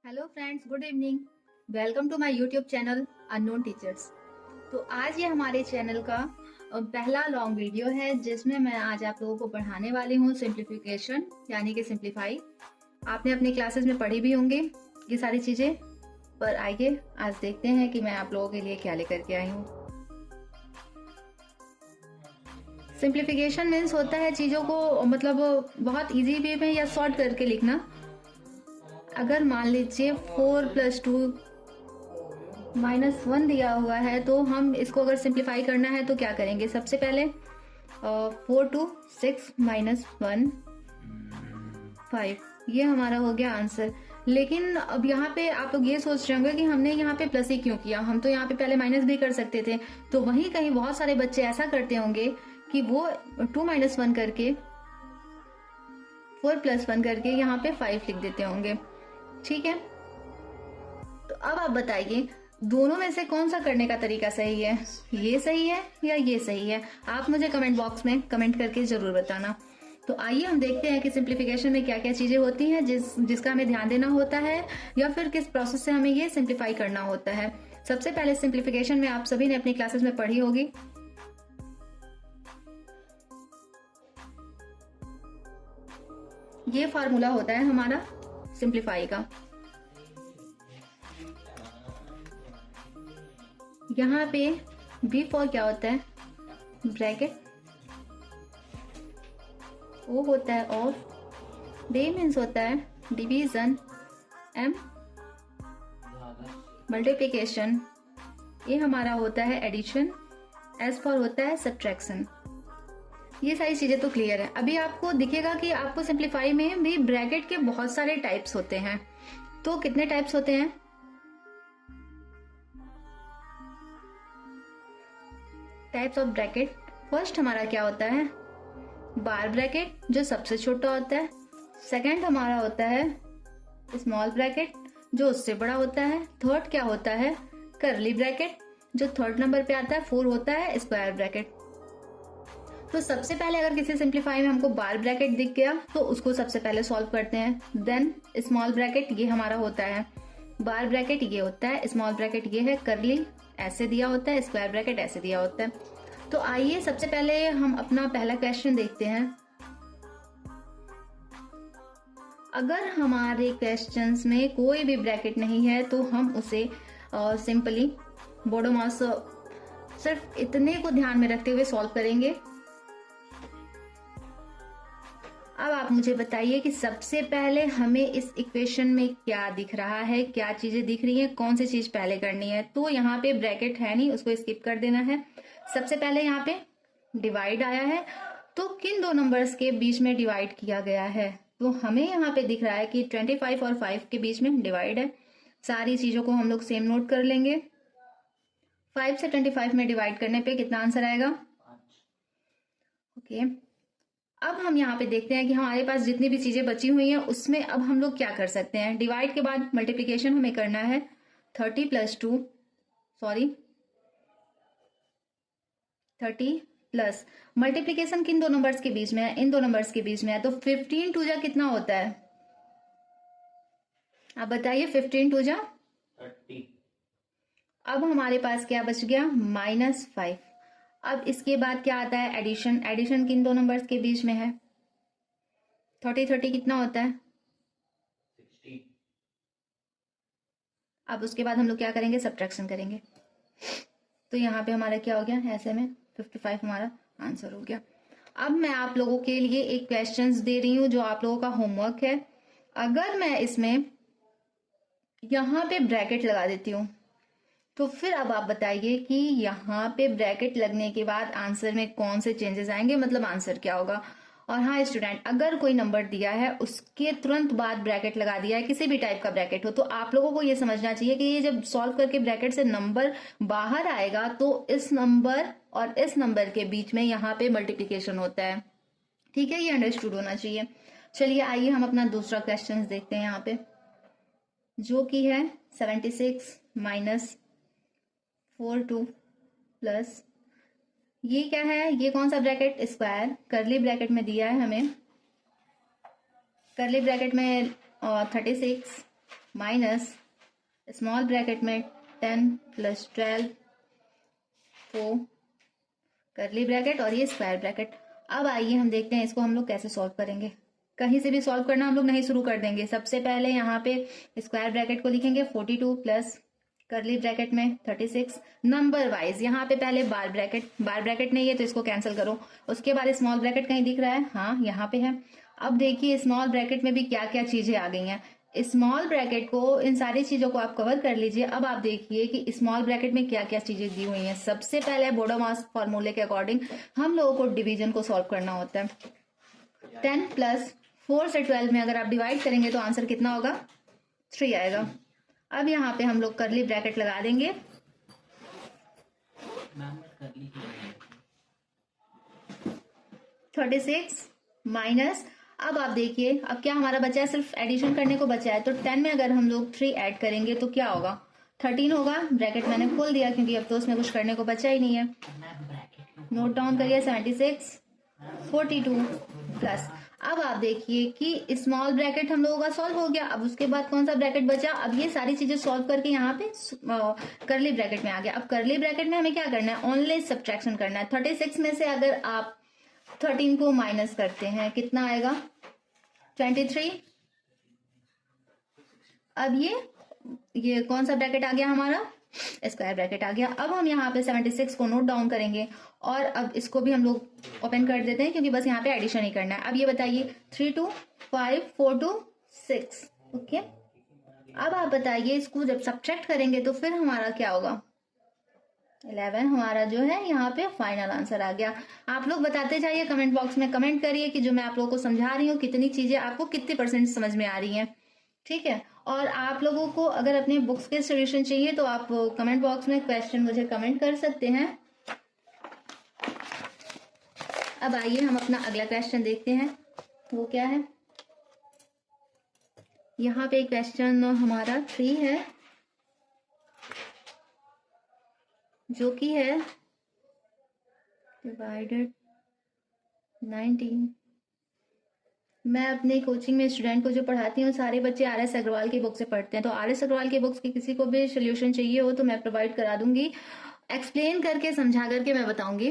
Hello friends, good evening. Welcome to my YouTube channel unknown teachers. तो आज ये हमारे चैनल का पहला लॉन्ग वीडियो है जिसमें मैं आज आप लोगों को पढ़ाने वाली हूँ सिंप्लीफिकेशन यानी कि सिंप्लीफाई। आपने अपनी क्लासेस में पढ़ी भी होंगी ये सारी चीज़ें, पर आइए आज देखते हैं कि मैं आप लोगों के लिए क्या लेकर के आई हूँ। सिंप्लीफिकेशन मीन्स होता है चीज़ों को मतलब बहुत इजी वे में या शॉर्ट करके लिखना। अगर मान लीजिए 4 + 2 -1 दिया हुआ है तो हम इसको अगर सिंप्लीफाई करना है तो क्या करेंगे। सबसे पहले 4 2 6 -1 5, ये हमारा हो गया आंसर। लेकिन अब यहाँ पे आप लोग ये सोच रहे होंगे कि हमने यहाँ पे प्लस ही क्यों किया, हम तो यहाँ पे पहले माइनस भी कर सकते थे। तो वहीं कहीं बहुत सारे बच्चे ऐसा करते होंगे कि वो 2 - 1 करके 4 + 1 करके यहाँ पे 5 लिख देते होंगे। ठीक है, तो अब आप बताइए दोनों में से कौन सा करने का तरीका सही है, ये सही है या ये सही है। आप मुझे कमेंट बॉक्स में कमेंट करके जरूर बताना। तो आइए हम देखते हैं कि सिंप्लीफिकेशन में क्या क्या चीजें होती हैं जिसका हमें ध्यान देना होता है या फिर किस प्रोसेस से हमें ये सिंप्लीफाई करना होता है। सबसे पहले सिंप्लीफिकेशन में आप सभी ने अपनी क्लासेस में पढ़ी होगी। ये फार्मूला होता है हमारा सिंप्लीफाई का। यहाँ पे बी फॉर क्या होता है, ब्रैकेट। ओ होता है ऑफ, डी मीन्स होता है डिवीजन, एम मल्टीप्लिकेशन, ये हमारा होता है एडिशन, एस फॉर होता है सब्ट्रैक्शन। ये सारी चीजें तो क्लियर है। अभी आपको दिखेगा कि आपको सिंप्लीफाई में भी ब्रैकेट के बहुत सारे टाइप्स होते हैं। तो कितने टाइप्स होते हैं, टाइप्स ऑफ ब्रैकेट। फर्स्ट हमारा क्या होता है, बार ब्रैकेट जो सबसे छोटा होता है। सेकंड हमारा होता है स्मॉल ब्रैकेट जो उससे बड़ा होता है। थर्ड क्या होता है, करली ब्रैकेट जो थर्ड नंबर पे आता है। फोर होता है स्क्वायर ब्रैकेट। तो सबसे पहले अगर किसी सिंप्लीफाई में हमको बार ब्रैकेट दिख गया तो उसको सबसे पहले सॉल्व करते हैं। देन स्मॉल ब्रैकेट ये हमारा होता है, बार ब्रैकेट ये होता है, स्मॉल ब्रैकेट ये है, करली ऐसे दिया होता है, स्क्वायर ब्रैकेट ऐसे दिया होता है। तो आइए सबसे पहले हम अपना पहला क्वेश्चन देखते हैं। अगर हमारे क्वेश्चंस में कोई भी ब्रैकेट नहीं है तो हम उसे सिंपली बोडो मास सिर्फ इतने को ध्यान में रखते हुए सॉल्व करेंगे। अब आप मुझे बताइए कि सबसे पहले हमें इस इक्वेशन में क्या दिख रहा है, क्या चीजें दिख रही हैं, कौन सी चीज पहले करनी है। तो यहाँ पे ब्रैकेट है नहीं, उसको स्किप कर देना है। सबसे पहले यहाँ पे डिवाइड आया है, तो किन दो नंबर्स के बीच में डिवाइड किया गया है। तो हमें यहाँ पे दिख रहा है कि 25 और 5 के बीच में डिवाइड है। सारी चीजों को हम लोग सेम नोट कर लेंगे। 5 से 25 में डिवाइड करने पे कितना आंसर आएगा, ओके। अब हम यहाँ पे देखते हैं कि हमारे पास जितनी भी चीजें बची हुई हैं उसमें अब हम लोग क्या कर सकते हैं। डिवाइड के बाद मल्टीप्लिकेशन हमें करना है। 30 + 2 सॉरी 30 प्लस मल्टीप्लिकेशन किन दो नंबर्स के बीच में है, इन दो नंबर्स के बीच में है। तो 15 2 जा कितना होता है, आप बताइए। 15 2 जा 30। अब हमारे पास क्या बच गया, -5। अब इसके बाद क्या आता है, एडिशन। एडिशन किन दो नंबर्स के बीच में है, 30 30 कितना होता है 60। अब उसके बाद हम लोग क्या करेंगे, सब्ट्रैक्शन करेंगे। तो यहाँ पे हमारा क्या हो गया, ऐसे में 55 हमारा आंसर हो गया। अब मैं आप लोगों के लिए एक क्वेश्चंस दे रही हूँ जो आप लोगों का होमवर्क है। अगर मैं इसमें यहाँ पे ब्रैकेट लगा देती हूँ तो फिर अब आप बताइए कि यहाँ पे ब्रैकेट लगने के बाद आंसर में कौन से चेंजेस आएंगे, मतलब आंसर क्या होगा। और हाँ स्टूडेंट, अगर कोई नंबर दिया है उसके तुरंत बाद ब्रैकेट लगा दिया है, किसी भी टाइप का ब्रैकेट हो, तो आप लोगों को ये समझना चाहिए कि ये जब सॉल्व करके ब्रैकेट से नंबर बाहर आएगा तो इस नंबर और इस नंबर के बीच में यहाँ पे मल्टीप्लीकेशन होता है। ठीक है, ये अंडरस्टूड होना चाहिए। चलिए आइए हम अपना दूसरा क्वेश्चन देखते हैं यहाँ पे, जो कि है 76 - 4 2 प्लस ये क्या है, ये कौन सा ब्रैकेट, स्क्वायर। करली ब्रैकेट में दिया है हमें, करली ब्रैकेट में 36 माइनस स्मॉल ब्रैकेट में 10 प्लस 12 को करली ब्रैकेट और ये स्क्वायर ब्रैकेट। अब आइए हम देखते हैं इसको हम लोग कैसे सॉल्व करेंगे। कहीं से भी सॉल्व करना हम लोग नहीं शुरू कर देंगे। सबसे पहले यहाँ पे स्क्वायर ब्रैकेट को लिखेंगे 42 प्लस करली ब्रैकेट में 36 नंबर वाइज। यहाँ पे पहले बार ब्रैकेट नहीं है तो इसको कैंसिल करो। उसके बाद स्मॉल ब्रैकेट कहीं दिख रहा है? हाँ, यहाँ पे है। अब देखिए स्मॉल ब्रैकेट में भी क्या क्या चीजें आ गई हैं। स्मॉल ब्रैकेट को, इन सारी चीजों को आप कवर कर लीजिए। अब आप देखिए कि स्मॉल ब्रैकेट में क्या क्या चीजें दी हुई हैं। सबसे पहले बोडोमास फॉर्मूले के अकॉर्डिंग हम लोगों को डिवीजन को सॉल्व करना होता है। 10 प्लस 4 से 12 में अगर आप डिवाइड करेंगे तो आंसर कितना होगा? 3 आएगा। अब यहाँ पे हम लोग करली ब्रैकेट लगा देंगे। 36 माइनस, अब आप देखिए अब क्या हमारा बचा है? सिर्फ एडिशन करने को बचा है। तो 10 में अगर हम लोग 3 ऐड करेंगे तो क्या होगा? 13 होगा। ब्रैकेट मैंने खोल दिया क्योंकि अब तो उसमें कुछ करने को बचा ही नहीं है। नोट डाउन करिए 76 42 प्लस। अब आप देखिए कि स्मॉल ब्रैकेट हम लोगों का सॉल्व हो गया। अब उसके बाद कौन सा ब्रैकेट बचा? अब ये सारी चीजें सॉल्व करके यहाँ पे करली ब्रैकेट में आ गया। अब करली ब्रैकेट में हमें क्या करना है? ओनली सब्ट्रैक्शन करना है। 36 में से अगर आप 13 को माइनस करते हैं कितना आएगा? 23। अब ये कौन सा ब्रैकेट आ गया हमारा? स्क्वायर ब्रैकेट आ गया। अब हम यहाँ पे 76 को नोट डाउन करेंगे और अब इसको भी हम लोग ओपन कर देते हैं क्योंकि बस यहाँ पे एडिशन ही करना है। अब ये बताइए 3 2 5 4 2 6। ओके, अब आप बताइए इसको जब सब्ट्रैक्ट करेंगे तो फिर हमारा क्या होगा? 11 हमारा जो है यहाँ पे फाइनल आंसर आ गया। आप लोग बताते जाइए, कमेंट बॉक्स में कमेंट करिए कि जो मैं आप लोगों को समझा रही हूँ कितनी चीजें आपको कितनी परसेंट समझ में आ रही हैं। ठीक है, और आप लोगों को अगर अपने बुक्स के सॉल्यूशन चाहिए तो आप कमेंट बॉक्स में क्वेश्चन मुझे कमेंट कर सकते हैं। अब आइए हम अपना अगला क्वेश्चन देखते हैं, वो क्या है। यहाँ पे क्वेश्चन हमारा 3 है जो कि है डिवाइडेड 19। मैं अपने कोचिंग में स्टूडेंट को जो पढ़ाती हूँ सारे बच्चे RS अग्रवाल की बुक से पढ़ते हैं। तो RS अग्रवाल की बुक्स की किसी को भी सोल्यूशन चाहिए हो तो मैं प्रोवाइड करा दूंगी। एक्सप्लेन करके समझा करके मैं बताऊंगी।